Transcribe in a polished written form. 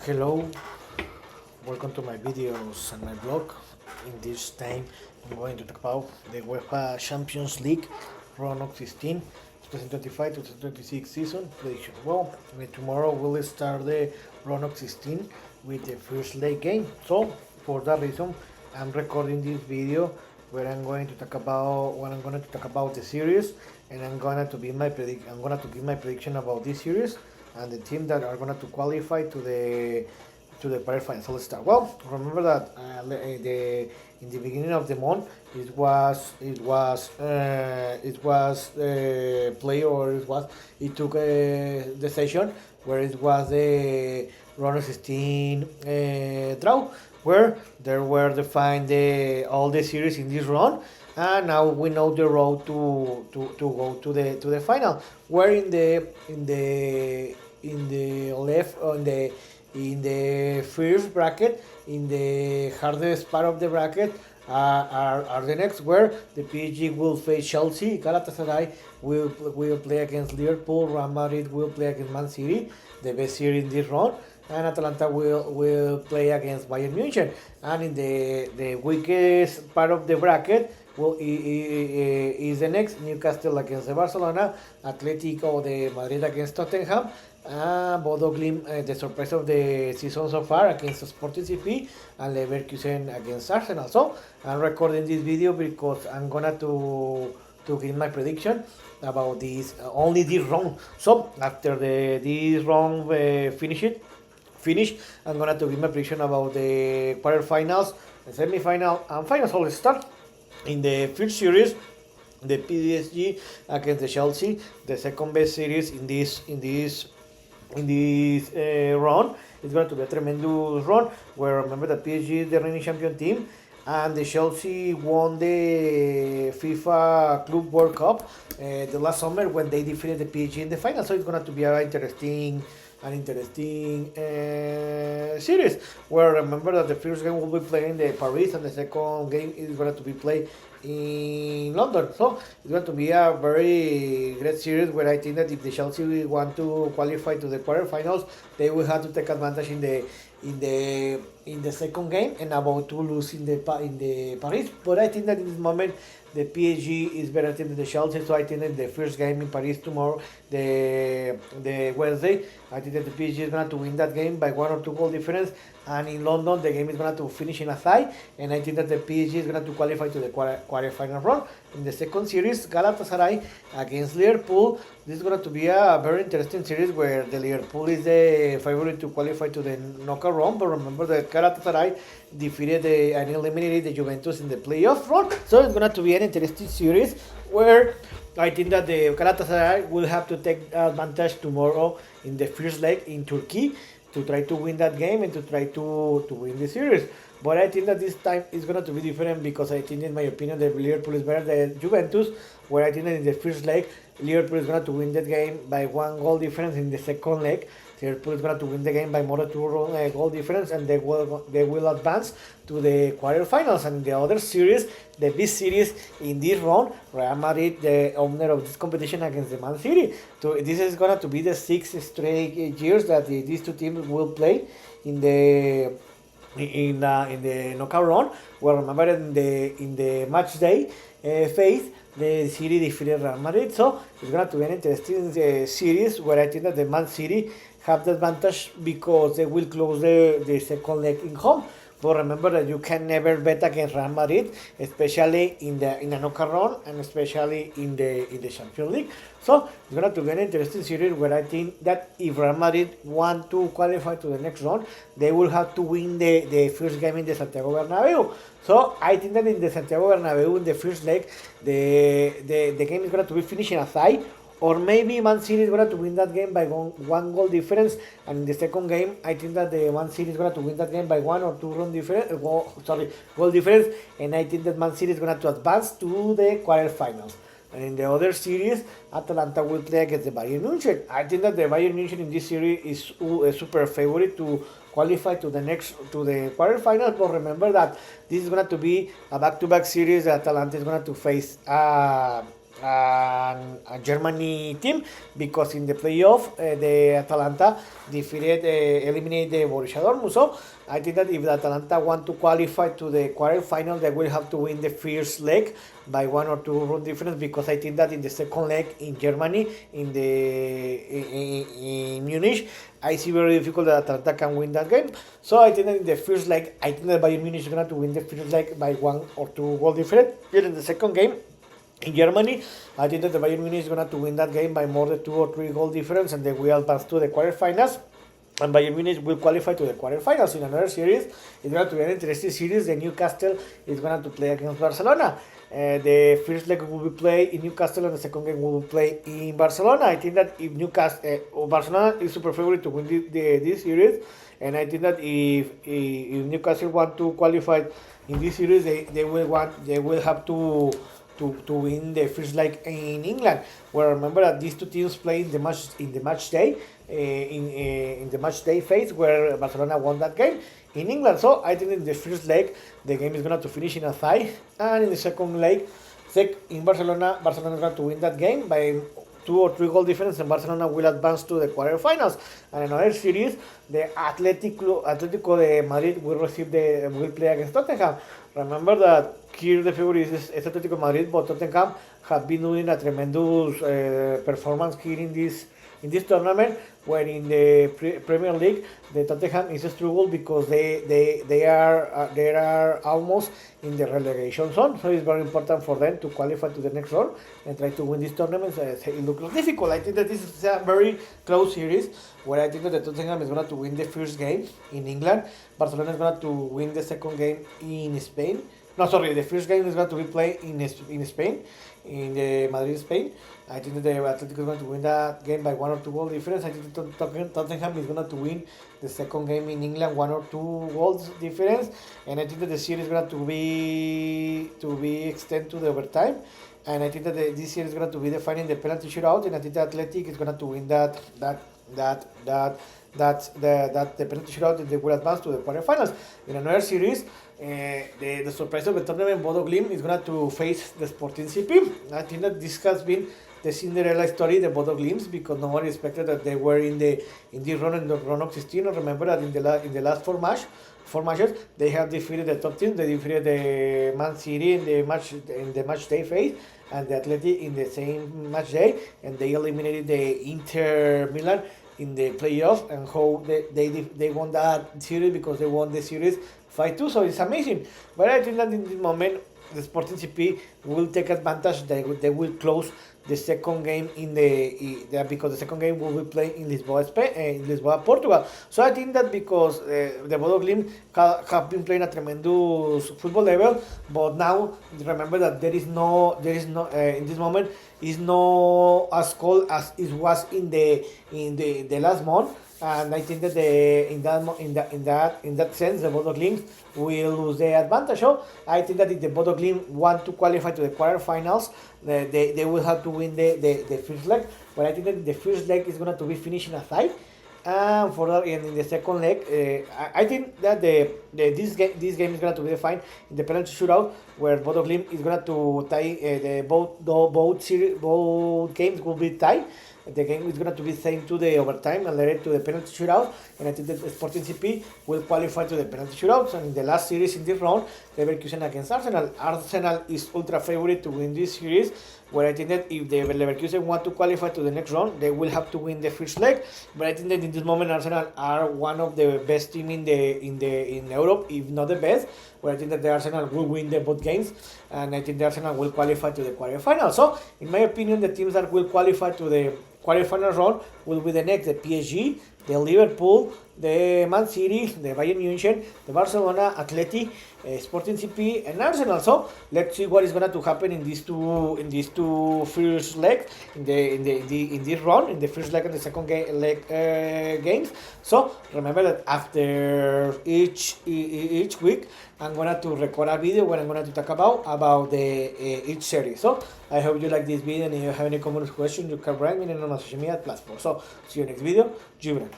Hello, welcome to my videos and my blog. In this time, I'm going to talk about the UEFA Champions League round of 16, 2025-2026 season prediction. Well, tomorrow we'll start the round of 16 with the first leg game. So, for that reason, I'm recording this video where I'm going to talk about the series, and I'm going to give my prediction about this series and the team that are going to qualify to the quarterfinals. So let's start. Well, remember that in the beginning of the month it took the session where it was the round of 16 draw, where there were defined all the series in this round, and now we know the road to go to the final. Where in the left in the first bracket, in the hardest part of the bracket, are the next, where the PSG will face Chelsea, Galatasaray will play against Liverpool, Real Madrid will play against Man City, the best series in this round, and Atalanta will play against Bayern München. And in the weakest part of the bracket, is the next Newcastle against the Barcelona, Atletico de Madrid against Tottenham, Bodo Glimt, the surprise of the season so far, against Sporting CP, and Leverkusen against Arsenal. So I'm recording this video because I'm gonna to give my prediction about this only this round. So after this round finish, I'm gonna to give my prediction about the quarterfinals, the semi-final, and finals. So let's start. In the first series, the PSG against the Chelsea, the second best series in this round. It's going to be a tremendous run, where remember that PSG is the reigning champion team, and the Chelsea won the FIFA Club World Cup the last summer when they defeated the PSG in the final. So it's going to be an interesting series, where remember that the first game will be played in Paris and the second game is going to be played in London. So it's going to be a very great series, where I think that if the Chelsea want to qualify to the quarterfinals, they will have to take advantage in the second game and about to lose in the Paris. But I think that in this moment the PSG is better team than the Chelsea, so I think that the first game in Paris tomorrow, the Wednesday, I think that the PSG is going to win that game by 1 or 2 goal difference, and in London the game is going to finish in a tie, and I think that the PSG is going to qualify to the quarterfinal round. In the second series, Galatasaray against Liverpool, this is going to be a very interesting series, where the Liverpool is the favorite to qualify to the knockout round, but remember that Galatasaray defeated and eliminated the Juventus in the playoff round. So it's going to be an interesting series, where I think that the Galatasaray will have to take advantage tomorrow in the first leg in Turkey to try to win that game and to try to win the series. But I think that this time is going to be different, because I think, in my opinion, that Liverpool is better than Juventus, where I think that in the first leg, Liverpool is going to win that game by 1 goal difference. In the second leg, Liverpool is going to win the game by more than 2 goal difference, and they will advance to the quarterfinals. And the other series, the big series in this round, Real Madrid, the owner of this competition, against the Man City. So this is going to be the 6th straight years that these two teams will play in the knockout round. Well, remember in the match day phase, the City defeated Real Madrid. So it's going to be an interesting series, where I think that the Man City have the advantage, because they will close the second leg in home. But remember that you can never bet against Real Madrid, especially in the knockout round, and especially in the Champions League. So it's going to be an interesting series, where I think that if Real Madrid want to qualify to the next round, they will have to win the first game in the Santiago Bernabeu. So I think that in the Santiago Bernabeu, in the first leg, the game is going to be finishing a tie, or maybe Man City is going to win that game by 1 goal difference, and in the second game, I think that the Man City is going to win that game by 1 or 2 goal difference, and I think that Man City is going to advance to the quarterfinals. And in the other series, Atalanta will play against the Bayern München. I think that the Bayern München in this series is a super favorite to qualify to the quarterfinals. But remember that this is going to be a back-to-back series. Atalanta is going to face a Germany team, because in the playoff the Atalanta eliminated the Borussia Dortmund. So I think that if the Atalanta want to qualify to the quarterfinal, they will have to win the first leg by 1 or 2 run difference, because I think that in the second leg in Germany, in Munich, I see very difficult that Atalanta can win that game. So I think that in the first leg, I think that Bayern Munich is going to win the first leg by 1 or 2 goal difference. Yet in the second game in Germany, I think that the Bayern Munich is going to win that game by more than 2 or 3 goal difference, and they will advance to the quarterfinals. And Bayern Munich will qualify to the quarterfinals. In another series, it's going to be an interesting series. The Newcastle is going to play against Barcelona. The first leg will be played in Newcastle, and the second game will be played in Barcelona. I think that if Barcelona is super favorite to win this series, and I think that if Newcastle want to qualify in this series, they will have to win the first leg in England. Where remember that these two teams play in the match day in the match day phase, where Barcelona won that game in England. So I think in the first leg the game is going to finish in a tie, and in the second leg in Barcelona is going to win that game by 2 or 3 goal difference, and Barcelona will advance to the quarterfinals. And in another series, the Atletico de Madrid will play against Tottenham. Remember that here the favorite is Atletico Madrid, but Tottenham have been doing a tremendous performance here in this tournament, where in the Premier League the Tottenham is a struggle, because they are almost in the relegation zone. So it's very important for them to qualify to the next round and try to win this tournament. It looks difficult. I think that this is a very close series, where I think that the Tottenham is going to win the first game in England. Barcelona is going to win the second game in Spain. No, sorry, the first game is going to be played in Spain, in Madrid, Spain. I think that the Atletico is going to win that game by 1 or 2 goal difference. I think that Tottenham is going to win the second game in England 1 or 2 goals difference, and I think that the series is going to be extended to the overtime. And I think that this series is going to be defined in the penalty shootout, and I think that Athletic is going to win the penalty shootout, and they will advance to the quarterfinals. In another series, the surprise of the tournament, Bodo Glimt is going to face the Sporting CP. I think that this has been the Cinderella story, the Bodo Glimt, because no one expected that they were in this run, in the run of 16. Remember that in the last four matches, they have defeated the top teams. They defeated the Man City in the match day phase, and the Atleti in the same match day, and they eliminated the Inter Milan in the playoffs, and how they won that series, because they won the series 5-2. So it's amazing. But I think that in this moment, the Sporting CP will take advantage. They will close the second game because the second game will be played in Lisboa, Spain, in Lisboa, Portugal. So I think that because the Bodo Glimt have been playing a tremendous football level, but now remember that there is no in this moment is no as cold as it was in the last month. And I think that in that sense, the Bodo Glimt will lose the advantage. So I think that if the Bodo Glimt want to qualify to the quarterfinals, they will have to win the first leg. But I think that the first leg is going to be finishing a tie. And in the second leg, I think that this game is going to be defined in the penalty shootout, where Bodo Glimt is going to tie. Both games will be tied. The game is going to be sent to the overtime and later to the penalty shootout. And I think that the Sporting CP will qualify to the penalty shootouts. And in the last series in this round, Leverkusen against Arsenal. Arsenal is ultra favorite to win this series, where I think that if the Leverkusen want to qualify to the next round, they will have to win the first leg. But I think that in this moment, Arsenal are one of the best team in Europe, if not the best. Where I think that the Arsenal will win both games, and I think the Arsenal will qualify to the quarterfinals. So, in my opinion, the teams that will qualify to the quarterfinal round will be the PSG, the Liverpool, the Man City, the Bayern München, the Barcelona, Atleti, Sporting CP, and Arsenal. So let's see what is going to happen in these two first legs in this round, in the first leg and the second leg games. So remember that after each week, I'm going to record a video where I'm going to talk about each series. So I hope you like this video, and if you have any comments or questions, you can write me in my social media platform. So see you next video. Gibran.